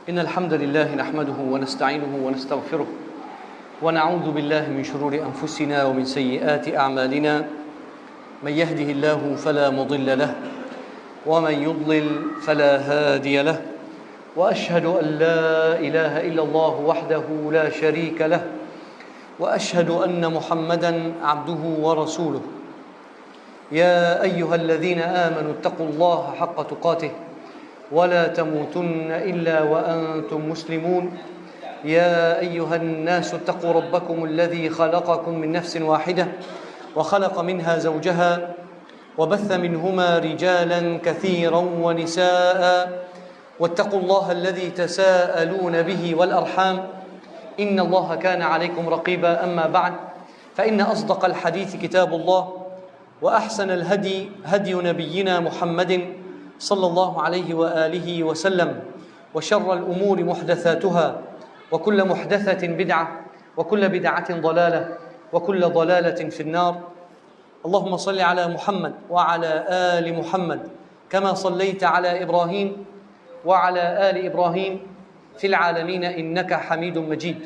إن الحمد لله نحمده ونستعينه ونستغفره ونعوذ بالله من شرور أنفسنا ومن سيئات أعمالنا من يهده الله فلا مضل له ومن يضلل فلا هادي له وأشهد أن لا إله إلا الله وحده لا شريك له وأشهد أن محمدا عبده ورسوله يا أيها الذين آمنوا اتقوا الله حق تقاته ولا تموتن إلا وأنتم مسلمون يا أيها الناس اتقوا ربكم الذي خلقكم من نفس واحدة وخلق منها زوجها وبث منهما رجالا كثيرا ونساء واتقوا الله الذي تساءلون به والأرحام إن الله كان عليكم رقيبا. أما بعد فإن أصدق الحديث كتاب الله وأحسن الهدي هدي نبينا محمد صلى الله عليه وآله وسلم وشر الأمور محدثاتها وكل محدثة بدعة وكل بدعة ضلالة وكل ضلالة في النار. اللهم صل على محمد وعلى آل محمد كما صليت على إبراهيم وعلى آل إبراهيم في العالمين إنك حميد مجيد.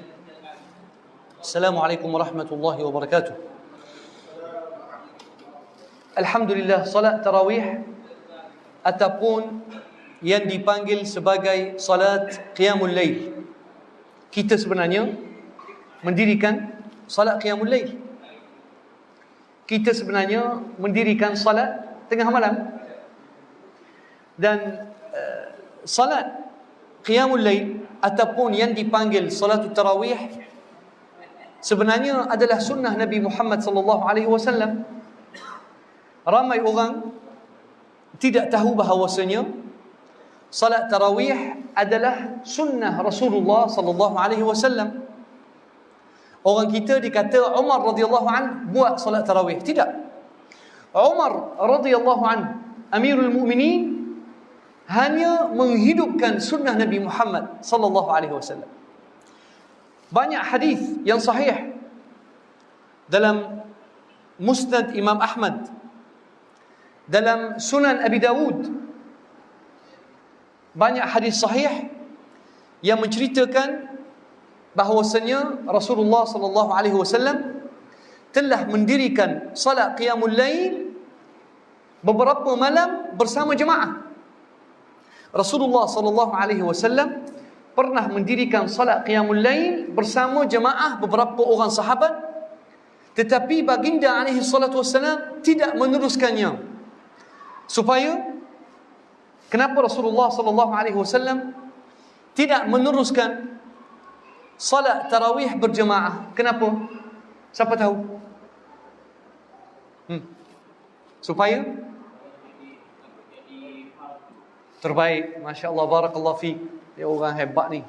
السلام عليكم ورحمة الله وبركاته. Alhamdulillah, salat tarawih ataupun yang dipanggil sebagai salat qiyamul lail, kita sebenarnya mendirikan salat qiyamul lail. Kita sebenarnya mendirikan salat tengah malam. Dan salat qiyamul lail ataupun yang dipanggil salat tarawih sebenarnya adalah sunnah Nabi Muhammad sallallahu alaihi wasallam. Ramai orang tidak tahu bahawasanya salat tarawih adalah sunnah Rasulullah sallallahu alaihi wasallam. Orang kita dikata Umar radhiyallahu an buat salat tarawih. Tidak. Umar radhiyallahu an, Amirul Mukminin, hanya menghidupkan sunnah Nabi Muhammad sallallahu alaihi wasallam. Banyak hadis yang sahih dalam Musnad Imam Ahmad, dalam Sunan Abi Dawud, banyak hadis sahih yang menceritakan bahawasanya Rasulullah sallallahu alaihi wasallam telah mendirikan salat qiyamul lail beberapa malam bersama jemaah. Rasulullah sallallahu alaihi wasallam pernah mendirikan salat qiyamul lail bersama jemaah beberapa orang sahabat, tetapi baginda alaihi salatu wasallam tidak meneruskannya. Supaya kenapa Rasulullah sallallahu alaihi wasallam tidak meneruskan salat tarawih berjemaah? Kenapa? Siapa tahu? Supaya terbaik. Masya-Allah, barakallahu fiik. Dia orang hebat ni.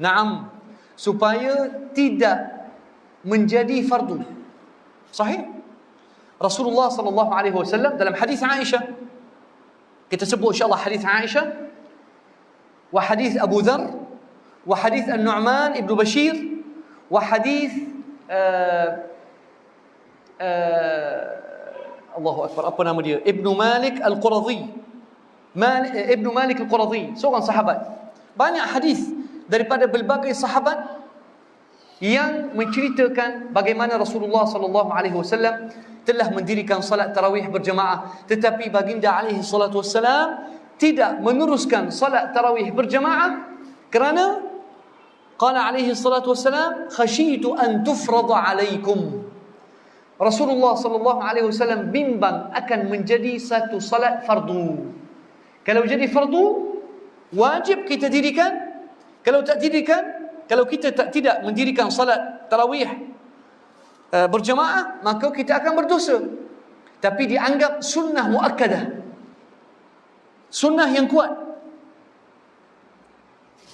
Naam, supaya tidak menjadi fardu. Sahih? Rasulullah sallallahu alaihi wasallam dalam hadis Aisyah, kita sebut insya-Allah hadis Aisyah, wa hadis Abu Dharr, wa hadis An-Nu'man ibn Bashir, wa hadis Allahu akbar, apa nama dia? Ibnu Malik Al-Quradhi. Ibnu Malik Al-Quradhi, seorang sahabat. Banyak hadis daripada berbagai sahabat yang menceritakan bagaimana Rasulullah sallallahu alaihi wasallam telah mendirikan salat tarawih berjemaah, tetapi baginda alaihi salatu wassalam tidak meneruskan salat tarawih berjemaah kerana qala alaihi salatu wassalam khasyitu an tufrada alaikum. Rasulullah sallallahu alaihi wasallam bimbang akan menjadi satu salat fardu. Kalau jadi fardu, wajib kita dirikan. Kalau tak dirikan, kalau kita tidak mendirikan salat tarawih berjemaah, maka kita akan berdosa. Tapi dianggap sunnah muakkadah, sunnah yang kuat.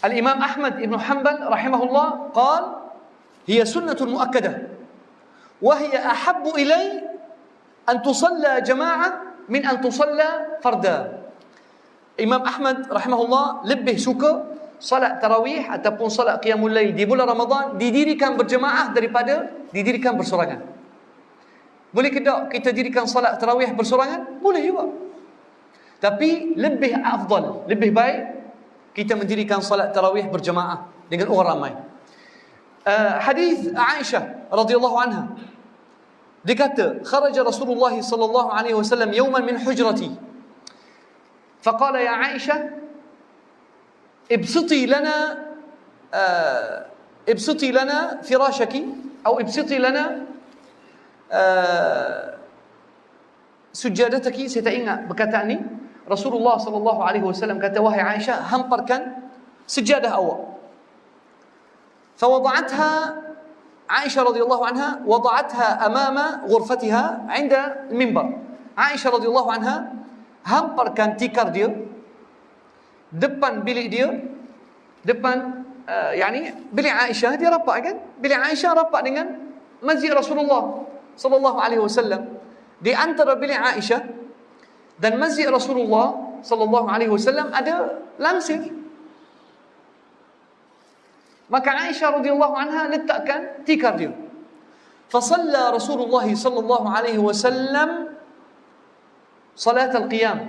Al-Imam Ahmad ibn Hanbal rahimahullah qal hiya sunnatun muakkadah wa hiya ahabbu ilay an tusalla jama'ah min an tusalla farda. Imam Ahmad rahimahullah lebih suka salat tarawih ataupun salat qiyamul lail di bulan Ramadan didirikan berjemaah daripada didirikan bersorangan. Boleh ke tak kita dirikan salat tarawih bersorangan? Boleh juga. Tapi lebih afdal, lebih baik kita mendirikan salat tarawih berjamaah dengan orang ramai. Hadis Aisyah radhiyallahu anha, dia kata, kharaja Rasulullah sallallahu alaihi wasallam yawman min hujrati, faqala ya Aisyah, ibsiti lana firashaki, atau ibsiti lana sujadataki. Saya tak ingat perkataan ni. Rasulullah sallallahu alaihi wasallam kata, wahai Aisyah, hamparkan sejadah awak. فوضعتها عائشة رضي الله عنها وضعتها أمام غرفتها عند المنبر. عائشة رضي الله عنها hamparkan tikar dia depan bilik dia, depan bilik Aisyah. Dia rapat kan? Bilik Aisyah rapat dengan masjid Rasulullah sallallahu alaihi wasallam. Di antara bilik Aisyah dan masjid Rasulullah sallallahu alaihi wasallam ada langsir. Maka Aisyah radhiyallahu anha letakkan tikar dia. Fasalla Rasulullah sallallahu alaihi wasallam salat al-qiyam.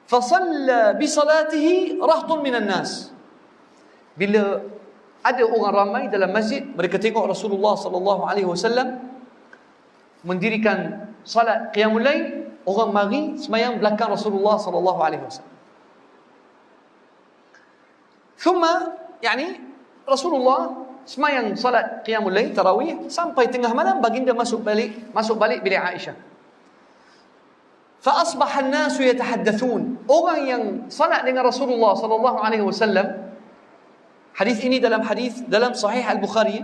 Fasalla bi salatihi rahtun minan nas. Bila ada orang ramai dalam masjid, mereka tengok Rasulullah sallallahu alaihi wasallam mendirikan salat qiyamul lail, orang mari sembahyang belakang Rasulullah sallallahu alaihi wasallam. Thumma Rasulullah semayang salat qiyamul lail tarawih sampai tengah malam, baginda masuk balik bilik Aisyah. Fa asbaha an-nasu yatahaddathun. Orang yang salat dengan Rasulullah sallallahu alaihi wasallam, hadis ini dalam Sahih Al-Bukhari,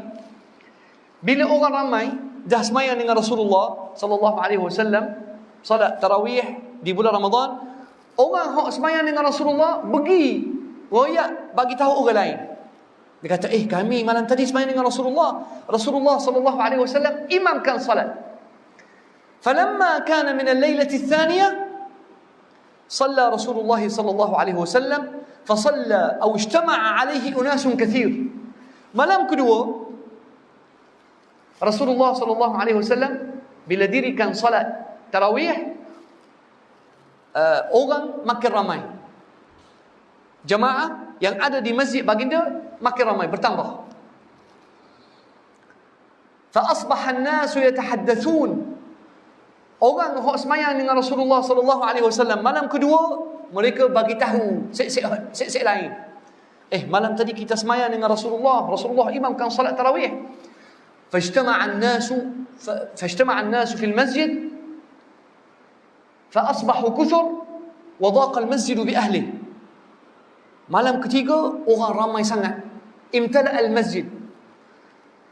bila orang ramai dah semayang dengan Rasulullah sallallahu alaihi wasallam salat tarawih di bulan Ramadan, orang hok semayang dengan Rasulullah pergi royak bagi tahu orang lain. Dia kata, kami malam tadi sembahyang dengan Rasulullah sallallahu alaihi wasallam imamkan salat. Falamma kana min al-lailati ats-tsaniyah shalla Rasulullah sallallahu alaihi wasallam fa shalla aw ijtama'a alaihi unasun katsir. Malam kedua Rasulullah sallallahu alaihi wasallam bila dirikan salat tarawih, orang makin ramai. Jemaah yang ada di masjid baginda makin ramai, bertambah. Fa asbaha an-nasu yatahaddathun. Orang hok semayang dengan Rasulullah sallallahu alaihi wasallam malam kedua, mereka bagi tahu sek lain. Malam tadi kita semayang dengan Rasulullah imamkan salat tarawih. Fajtama'a an-nasu fil masjid fa asbahu kuthur wa dhaqa al-masjid bi ahlihi. Malam ketiga, orang ramai sangat. Imtala al-masjid.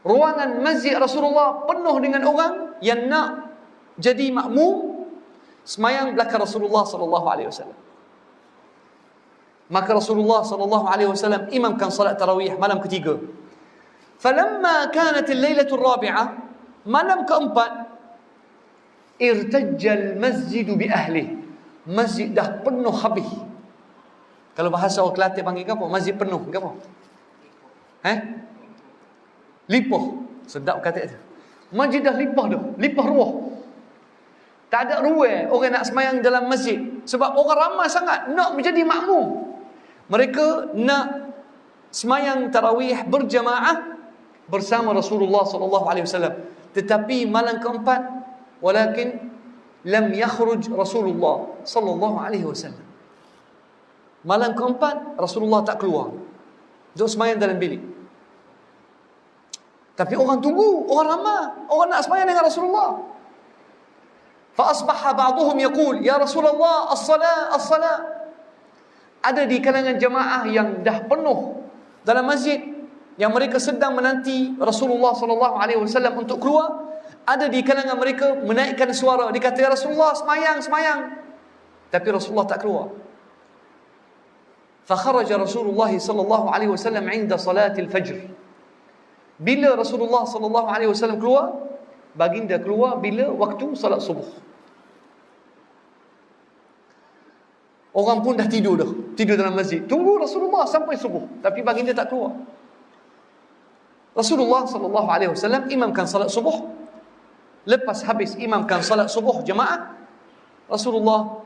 Ruangan masjid Rasulullah penuh dengan orang yang nak jadi makmum semayang belakang Rasulullah sallallahu alaihi wasallam. Maka Rasulullah sallallahu alaihi wasallam imamkan salat tarawih malam ketiga. Falamma kanat al-lailatu ar-rabi'ah, malam keempat, irtajja al-masjid bi ahlihi. Masjid dah penuh habis. Kalau bahasa orang Kelantan panggil apa? Masjid penuh ke apa? Lipoh. Sedap kata itu. Masjid dah lipah ruah. Tak ada ruang orang nak semayang dalam masjid. Sebab orang ramai sangat nak menjadi makmum. Mereka nak semayang tarawih berjamaah bersama Rasulullah sallallahu alaihi wasallam. Tetapi malam keempat, walakin lam yakhruj Rasulullah sallallahu alaihi wasallam. Malam keempat Rasulullah tak keluar, duduk semayang dalam bilik. Tapi orang tunggu, orang ramai, orang nak semayang dengan Rasulullah. Fa asbaha ba'dhum yaqul, ya Rasulullah, as-salah. Ada di kalangan jemaah yang dah penuh dalam masjid, yang mereka sedang menanti Rasulullah sallallahu alaihi wasallam untuk keluar. Ada di kalangan mereka menaikkan suara, dia kata, ya Rasulullah, semayang. Tapi Rasulullah tak keluar. فخرج رسول الله صلى الله عليه وسلم عند صلاة الفجر. Bila Rasulullah sallallahu alaihi wasallam keluar, baginda keluar bila waktu salat subuh. Orang pun dah tidur dalam masjid, tunggu Rasulullah sampai subuh, tapi baginda tak keluar. Rasulullah sallallahu alaihi wasallam imamkan salat subuh. Lepas habis imamkan salat subuh jemaah, Rasulullah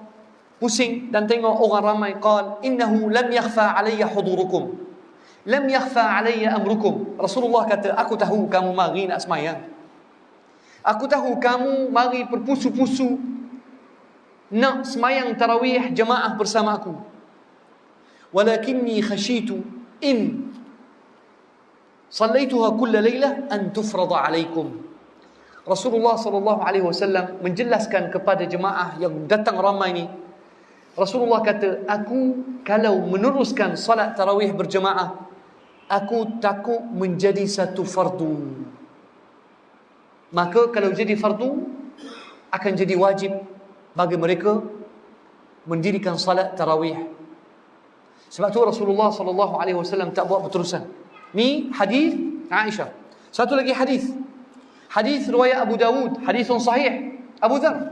pusing dan tengok orang ramai. Qal innahu lam yakhfa alayya hudurukum, lam yakhfa alayya amrukum. Rasulullah kata, aku tahu kamu mari nak semayang, aku tahu kamu mari berpusu-pusu nak semayang tarawih jemaah bersama aku. Walakinni khashitu in sallaituha kulla laylah an tufrada alaikum. Rasulullah sallallahu alaihi wasallam menjelaskan kepada jemaah yang datang ramai ni. Rasulullah kata, aku kalau meneruskan salat tarawih berjemaah, aku takut menjadi satu fardu. Maka kalau jadi fardu, akan jadi wajib bagi mereka mendirikan salat tarawih. Sebab tu Rasulullah sallallahu alaihi wasallam tak buat berterusan. Ni hadis Aisyah. Satu lagi hadis. Hadis riwayat Abu Dawud, hadis sahih. Abu Dzar.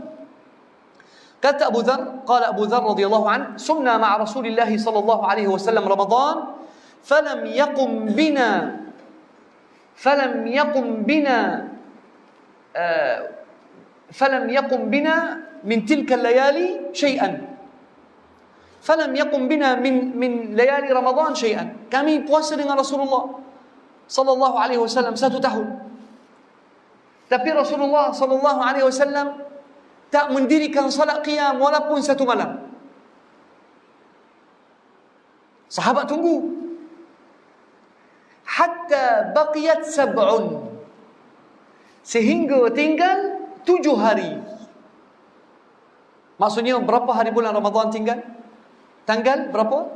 Kata Abu Dzar, qala Abu Dzar radhiyallahu an, sumna ma'a Rasulillah sallallahu alaihi wasallam Ramadan, falam yaqum bina min tilka al-layali shay'an. Falam yaqum bina min layali Ramadan shay'an. Kami puasa dengan Rasulullah sallallahu alaihi wasallam 1 tahun. Tapi Rasulullah sallallahu alaihi wasallam tak mendirikan salat qiyam walaupun 1 malam. Sahabat tunggu hatta baqiyat 7, sehingga tinggal 7 hari. Maksudnya berapa hari bulan Ramadan tinggal? Tanggal berapa?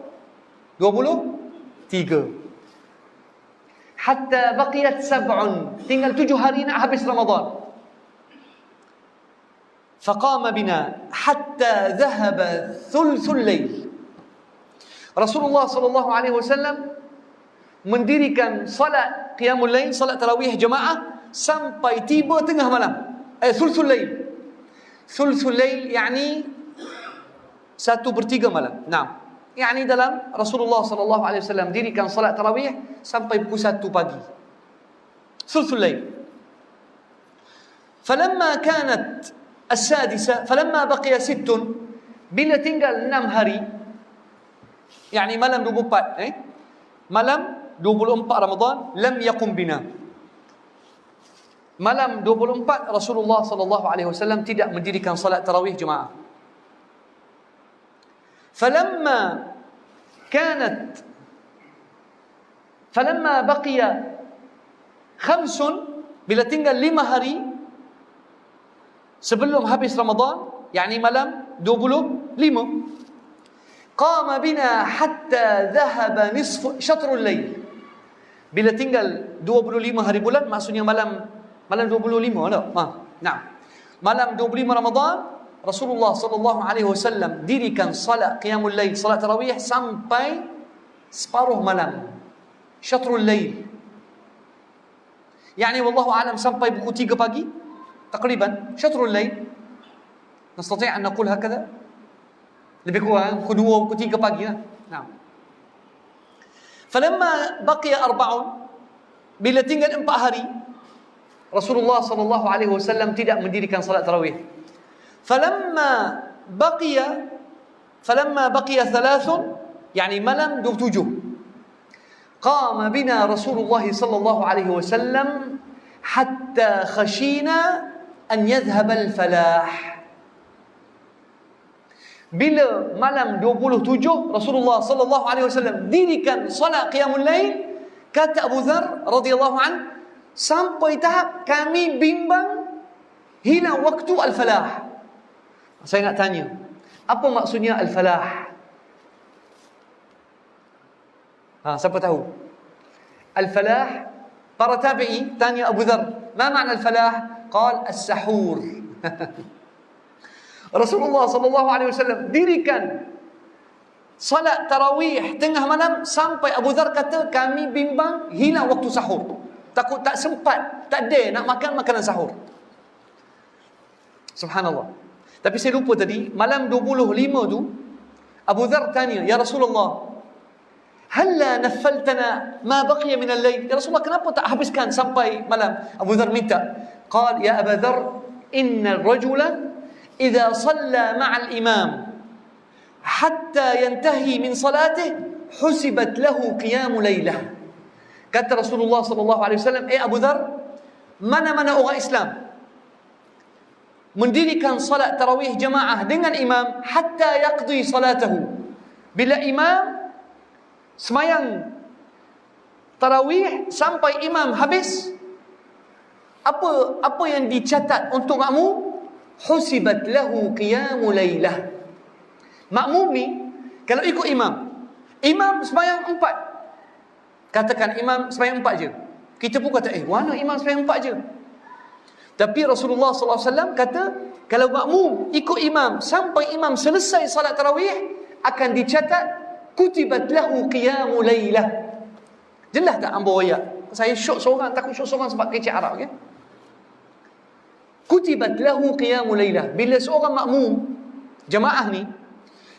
23. Hatta baqiyat 7, tinggal 7 hari nak habis Ramadan. Faqama bina hatta dhahaba thuluthul lail. Rasulullah sallallahu alaihi wasallam mendirikan salat qiyamul lail, salat tarawih jemaah sampai tiba tengah malam. Thuluthul lail. Thuluthul lail yani 1/3 malam. Nah, yani dalam Rasulullah sallallahu alaihi wasallam dirikan salat tarawih sampai pukul 1 pagi. Thuluthul lail. Falamma kanat as-sadisa, falamma baqiya 6, bila tinggal 6 hari, yani malam 24, malam 24 Ramadan, lam yaqum bina. Malam 24 Rasulullah sallallahu alaihi wasallam tidak mendirikan salat tarawih jemaah. فلما بقي 5, bila tinggal 5 hari sebelum habis Ramadan, yani malam 25, qama bina hatta dhahaba nisfu syatrul lail. Bila tinggal 25 hari bulan, maksudnya malam 25 tak? Nah, malam 25 Ramadan Rasulullah sallallahu alaihi wasallam dirikan salat qiyamul lail, salat tarawih sampai separuh malam, syatrul lail. Yani wallahu alam sampai pukul 3 pagi takriban, syatrul lail. Nastati' an naqul hakadha? Lebih kurang pukul 2, pukul 3 pagi lah. Nah. Falamma baqiya 4, bila tinggal 4 hari Rasulullah sallallahu alaihi wasallam tidak mendirikan salat tarawih. فلما بقي 3، يعني malam 27، قام بنا رسول الله صلى الله عليه وسلم حتى خشينا أن يذهب الفلاح. Bila malam 27 Rasulullah sallallahu alaihi wasallam dirikan salat qiyamul lail, kata Abu Dzar radhiyallahu an, sampai tahap kami bimbang hilang waktu al-falah. Saya nak tanya, apa maksudnya al-falah? Siapa tahu? Al-falah, para tabi'i tanya Abu Dzar, ma makna al-falah? Qal as-sahur. Rasulullah sallallahu alaihi wasallam dirikan salat tarawih tengah malam sampai Abu Dzar kata kami bimbang hilang waktu sahur. Takut tak sempat, tak ada nak makan makanan sahur. Subhanallah. Tapi saya lupa tadi, malam 25 tu Abu Dzar tanya, ya Rasulullah, halla naffaltana ma baqiya min al-lail? Ya Rasulullah, kenapa tak habiskan sampai malam? Abu Dzar minta. Qal ya Abu Dzar, inna ar-rajula idza shalla ma'a al-imam hatta yantahi min salatih husibat lahu qiyamul lailah. Kata Rasulullah sallallahu alaihi wasallam, Abu Dhar, mana-mana orang Islam mendirikan salat tarawih jemaah dengan imam hatta yaqdi salatahu. Bila imam semayang tarawih sampai imam habis, apa yang dicatat untuk makmum? Husibat lahu qiyamul lailah. Makmum ni kalau ikut imam semayang 4. Katakan imam semayang 4 je. Kita pun kata, mana imam semayang 4 je? Tapi Rasulullah sallallahu alaihi wasallam kata, kalau makmum ikut imam sampai imam selesai salat tarawih, akan dicatat kutibat lahu qiyamul lailah. Jelas tak ambo ayat? Saya syok seorang, takut syok seorang sebab kecik Arab, okay? Kutibat lahu qiyamul lailah. Bila seorang makmum jemaah ni,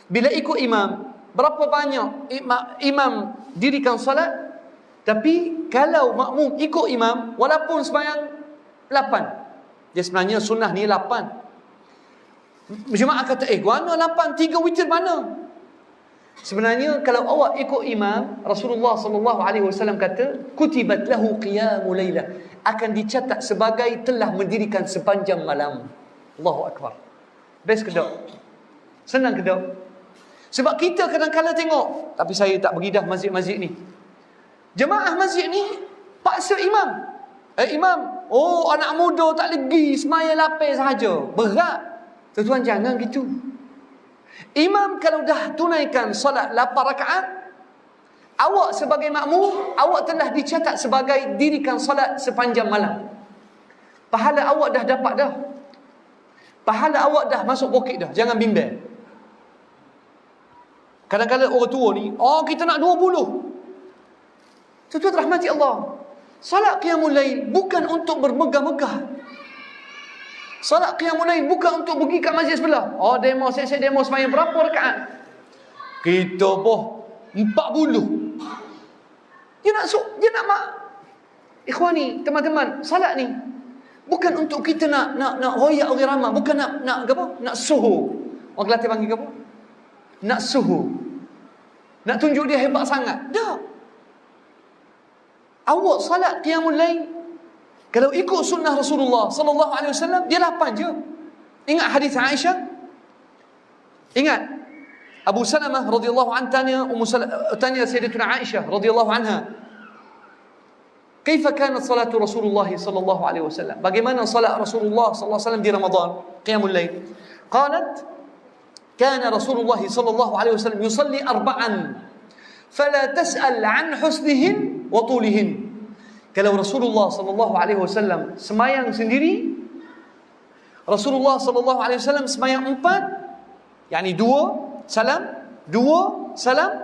bila ikut imam, berapa banyak imam dirikan salat, tapi kalau makmum ikut imam walaupun sembahyang 8, dia sebenarnya sunnah ni 8. Jemaah kata, mana 8? 3 witir mana? Sebenarnya kalau awak ikut imam, Rasulullah sallallahu alaihi wasallam kata, kutibat lahu qiyamul lailah, akan dicatat sebagai telah mendirikan sepanjang malam. Allahu akbar. Best ke tak? Senang ke tak? Sebab kita kadang-kadang tengok, tapi saya tak bergidah masjid-masjid ni. Jemaah masjid ni paksa imam. Imam, anak muda tak legi, semaya lapis sahaja. Berat. Tuan-tuan, jangan gitu. Imam kalau dah tunaikan solat 8 rakaat, awak sebagai makmum, awak telah dicatat sebagai dirikan solat sepanjang malam. Pahala awak dah dapat dah. Pahala awak dah masuk poket dah. Jangan bimbang. Kadang-kadang orang tua ni, kita nak 20. Tuan-tuan rahmati Allah, salat qiyamul lail bukan untuk bermegah-megah. Salat qiyamul lail bukan untuk pergi kat masjid sebelah. Demo, saya demo sembahyang berapa rakaat? Kita pun 40. Dia nak ikhwani, teman-teman, salat ni bukan untuk kita nak royak orang ramai, bukan nak apa? Nak suhu. Orang Kelantan panggil apa? Nak suhu. Nak tunjuk dia hebat sangat. Tak. Awak salat qiyamul lail, kalau ikut sunnah Rasulullah sallallahu alaihi wasallam, dia 8 je. Ingat hadis Aisyah? Ingat Abu Salamah radhiyallahu anha tanya Sayyidatuna Aisyah radhiyallahu anha, "Kaifa kanat salatu Rasulullah sallallahu alaihi wasallam?" Bagaimana salat Rasulullah sallallahu alaihi wasallam di Ramadan, qiyamul lail? Qalat, "Kana Rasulullah sallallahu alaihi wasallam yusalli 4, fala tas'al 'an husnihin wa tulihin." Kalau Rasulullah sallallahu alaihi wasallam semayang sendiri, Rasulullah sallallahu alaihi wasallam semayang 4, yakni 2 salam, 2 salam.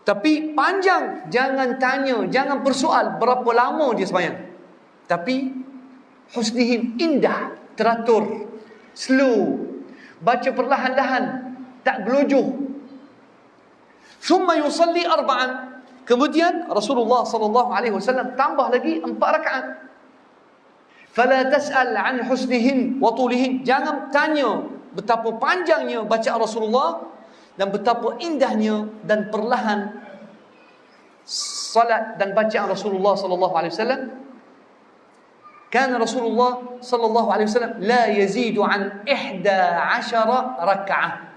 Tapi panjang, jangan tanya, jangan persoal berapa lama dia semayang. Tapi husnihin, indah, teratur, slow, baca perlahan-lahan, tak gelojoh. Thumma yusalli 4. Kemudian Rasulullah sallallahu alaihi wasallam tambah lagi 4 rakaat. Fala tas'al 'an husnihin wa tulihin. Jangan tanya betapa panjangnya bacaan Rasulullah dan betapa indahnya dan perlahan salat dan bacaan Rasulullah sallallahu alaihi wasallam. Kana Rasulullah sallallahu alaihi wasallam la yazidu 'an 11 raka'ah.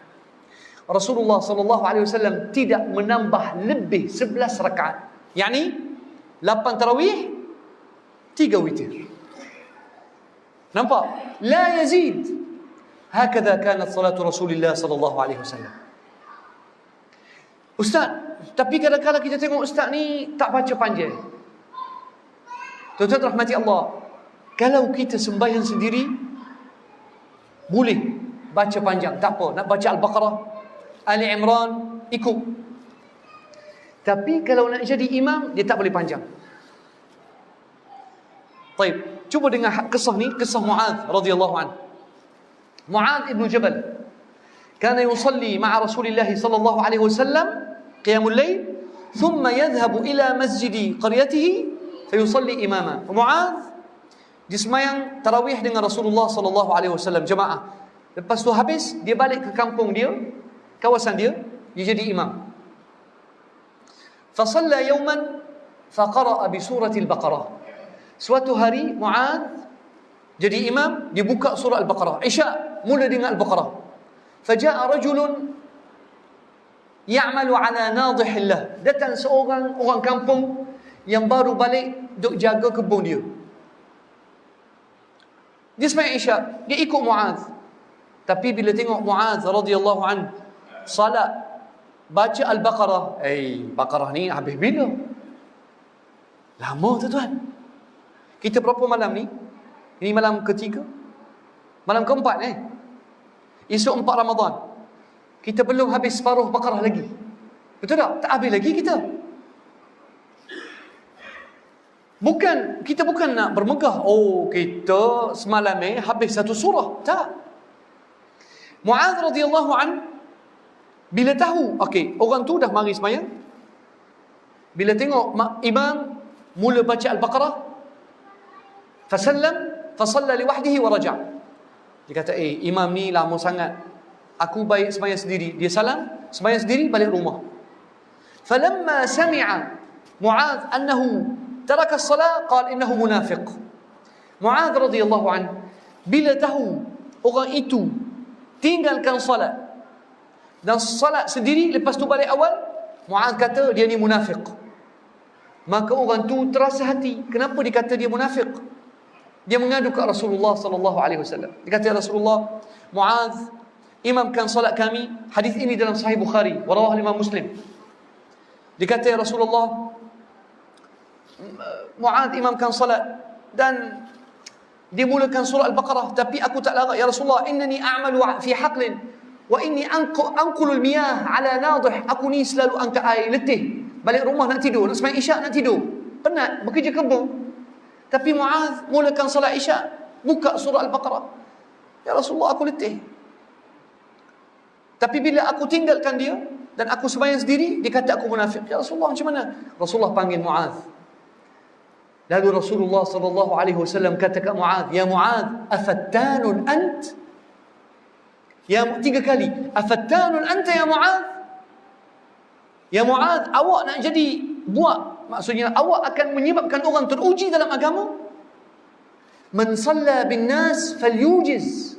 Rasulullah sallallahu alaihi wasallam tidak menambah lebih 11 rakaat. Yani 8 tarawih, 3 witir. Nampak? La yazid. Hakadha kanat salatu Rasulullah sallallahu alaihi wasallam. Ustaz, tapi kadang-kadang kita tengok ustaz ni tak baca panjang. Tuan-tuan rahmati Allah, kalau kita sembahyang sendiri boleh baca panjang, tak apa. Nak baca Al-Baqarah, Ali Imran, ikut. Tapi kalau nak jadi imam, dia tak boleh panjang. Baik, cuba dengar kisah ni, kisah Mu'adz radhiyallahu anhu. Mu'adz ibn Jabal kana yusalli ma'a Rasulillah sallallahu alaihi wasallam qiyamul lail, thumma yadhhabu ila masjidi qaryatihi fayusalli imama. Mu'adz dia sembahyang tarawih dengan Rasulullah sallallahu alaihi wasallam jemaah. Lepas tu habis, dia balik ke kampung dia, kawasan dia jadi imam. Fasalla yawman faqara'a bi surati al-Baqarah. Suatu hari Mu'adh jadi imam, dibuka surah Al-Baqarah. Isya mula dengan Al-Baqarah. Faja'a rajulun ya'malu ala nadihillah. Datang seorang orang kampung yang baru balik duk jaga kebun dia. Dia sembahyang Isya, dia ikut Mu'adh. Tapi bila tengok Mu'adh radhiyallahu an salat baca Al-Baqarah, Baqarah ni habis bila? Lama tuan. Kita berapa malam ni? Ini malam ketiga, malam keempat esok 4 Ramadan. Kita belum habis separuh Baqarah lagi. Betul tak? Tak habis lagi kita. Kita bukan nak bermegah. Kita semalam habis satu surah. Tak. Mu'adh radhiyallahu an bila tahu, orang tu dah mari sembahyang. Bila tengok imam mula baca Al-Baqarah, fasalla liwahdihi wa raja'. Dia kata, imam ni lama sangat. Aku baik sembahyang sendiri. Dia salam, sembahyang sendiri, balik rumah. Falamma sami'a Mu'adh annahu taraka as-salah, qala innahu munafiq. Mu'adh radhiyallahu an bila tahu orang itu tinggalkan salat dan salat sendiri, lepas tu balik awal, Mu'adh kata dia ni munafiq. Maka orang tu terasa hati. Kenapa dikata dia munafiq? Dia mengadu ke Rasulullah sallallahu alaihi wasallam. Dia kata, ya Rasulullah, Mu'adh imamkan salat kami. Hadis ini dalam Sahih Bukhari, wa rawahu Imam Muslim. Dia kata, ya Rasulullah, Mu'adh imamkan salat dan dia mulakan surah Al-Baqarah, tapi aku tak larat. Ya Rasulullah, innani a'malu fi haqlin wa inni anqulul miyah ala nadih. Aku ni selalu angkat air, letih. Balik rumah nak tidur, nak sembahyang Isyak nak tidur. Penat, bekerja kebun. Tapi Mu'adh mulakan salat Isyak, buka surah Al-Baqarah. Ya Rasulullah, aku letih. Tapi bila aku tinggalkan dia dan aku sembahyang sendiri, dia kata aku munafik. Ya Rasulullah, macam mana? Rasulullah panggil Mu'adh. Lalu Rasulullah sallallahu alaihi wasallam kata ke Mu'adh, ya Mu'adh, afattanun ant? Ya, 3 kali. Afattanun anta ya Mu'adh? Ya Mu'adh, awak nak jadi buat, maksudnya awak akan menyebabkan orang teruji dalam agama. Man salla bin nas falyujiz.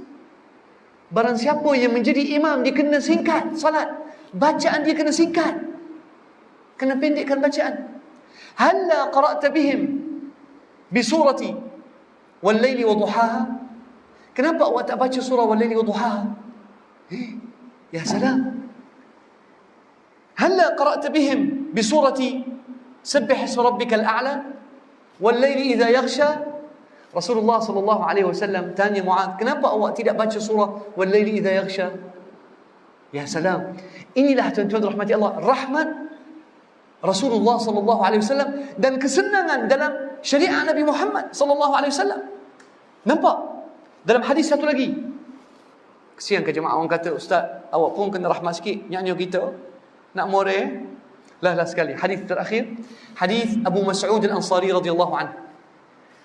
Barang siapa yang menjadi imam, dia kena singkat salat. Bacaan dia kena singkat, kena pendekkan bacaan. Halla qara'ta bihim bi surati wal laili wa duhaha. Kenapa awak tak baca surah wal laili wa duhaha? Ya salam. Halla qara'ta bihim bi surati sabbih isma rabbikal a'la wal laili idza yaghsha. Rasulullah sallallahu alaihi wasallam tanya Mu'adh, kenapa awak tidak baca surah wal laili idza yaghsha? Ya salam. Inilah tuan-tuan rahmati Allah, rahmat Rasulullah sallallahu alaihi wasallam dan kesenangan dalam syariat Nabi Muhammad sallallahu alaihi wasallam. Nampak? Dalam hadis satu lagi. Kesian ke jemaah orang kata, ustaz, awak pun kena rahmat sikit, nyanyi kita nak more. Lah sekali. Hadis terakhir, hadis Abu Mas'ud Al-Ansari radhiyallahu anhu.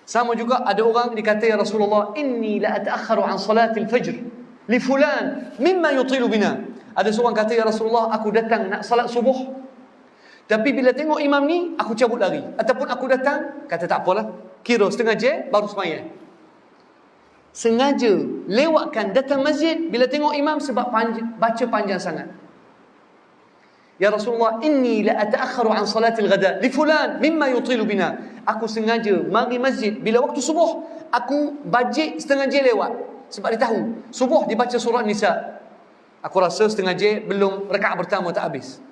Sama juga ada orang dikata, ya Rasulullah, inni la ata'akhkharu an salatil fajr li fulan mimma yutilu bina. Ada seorang kata, ya Rasulullah, aku datang nak salat subuh, tapi bila tengok imam ni, aku cabut lari. Ataupun aku datang, kata tak apalah, kira setengah jam baru sembahyang. Sengaja lewatkan datang masjid bila tengok imam sebab baca panjang sangat. Ya Rasulullah, inni la ata'akhkharu an salatil ghada li fulan mimma yutilu bina. Aku sengaja mari masjid bila waktu subuh, aku bajet setengah jam lewat sebab dia tahu subuh dibaca surah Nisa. Aku rasa setengah jam belum rakaat pertama tak habis.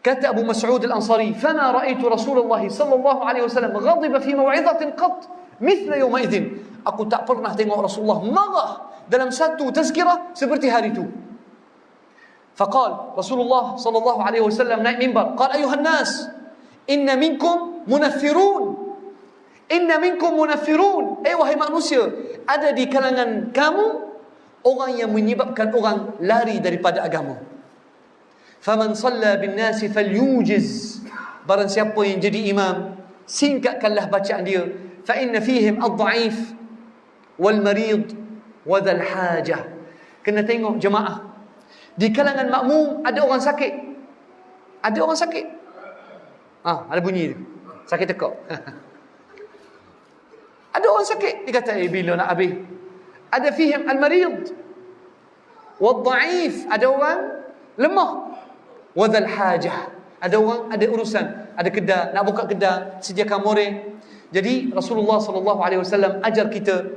Kata Abu Mas'ud Al-Ansari, fama ra'aitu Rasulullah sallallahu alaihi wasallam ghadiba fi maw'izatin qat mithla yawma idzin. Aku tak pernah tengok Rasulullah marah dalam satu tazkirah seperti hari itu. Faqal Rasulullah sallallahu alaihi wasallam naik mimbar, qala ayuhan nas, inna minkum munaffirun. Inna minkum munaffirun. Wahai manusia, ada di kalangan kamu orang yang menyebabkan orang lari daripada agama. Faman salla bin nasi falyujiz. Barang siapa yang jadi imam, singkatkanlah bacaan dia. Fa inna fihim ad-dha'if wal marid wa dhal hajah. Kena tengok jemaah, Di kalangan makmum ada orang sakit. Ada orang sakit. Ada bunyi tu. Sakit tekak. Ada orang sakit. Dia kata, bila nak habis? Ada fihim al-marid. Wad-da'if. Ada orang lemah. Wadhal hajah. Ada orang ada urusan. Ada kedai. Nak buka kedai. Sediakan moreng. Jadi Rasulullah SAW ajar kita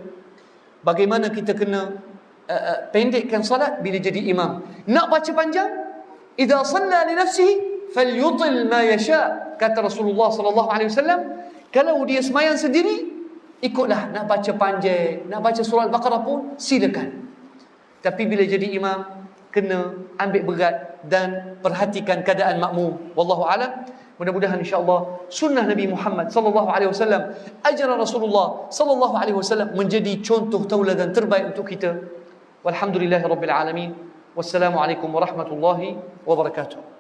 bagaimana kita kena pendekkan salat bila jadi imam. Nak baca panjang? Idza shalla li nafsihi falyutil ma yasha. Kata Rasulullah SAW, kalau dia sembahyang sendiri, ikutlah. Nak baca panjang, nak baca surah Al-Baqarah pun silakan. Tapi bila jadi imam, kena ambil berat dan perhatikan keadaan makmum. Wallahu a'lam. Mudah-mudahan insya-Allah sunnah Nabi Muhammad sallallahu alaihi wasallam, ajaran Rasulullah sallallahu alaihi wasallam menjadi contoh tauladan terbaik untuk kita. Walhamdulillahirabbil alamin. Wassalamualaikum warahmatullahi wabarakatuh.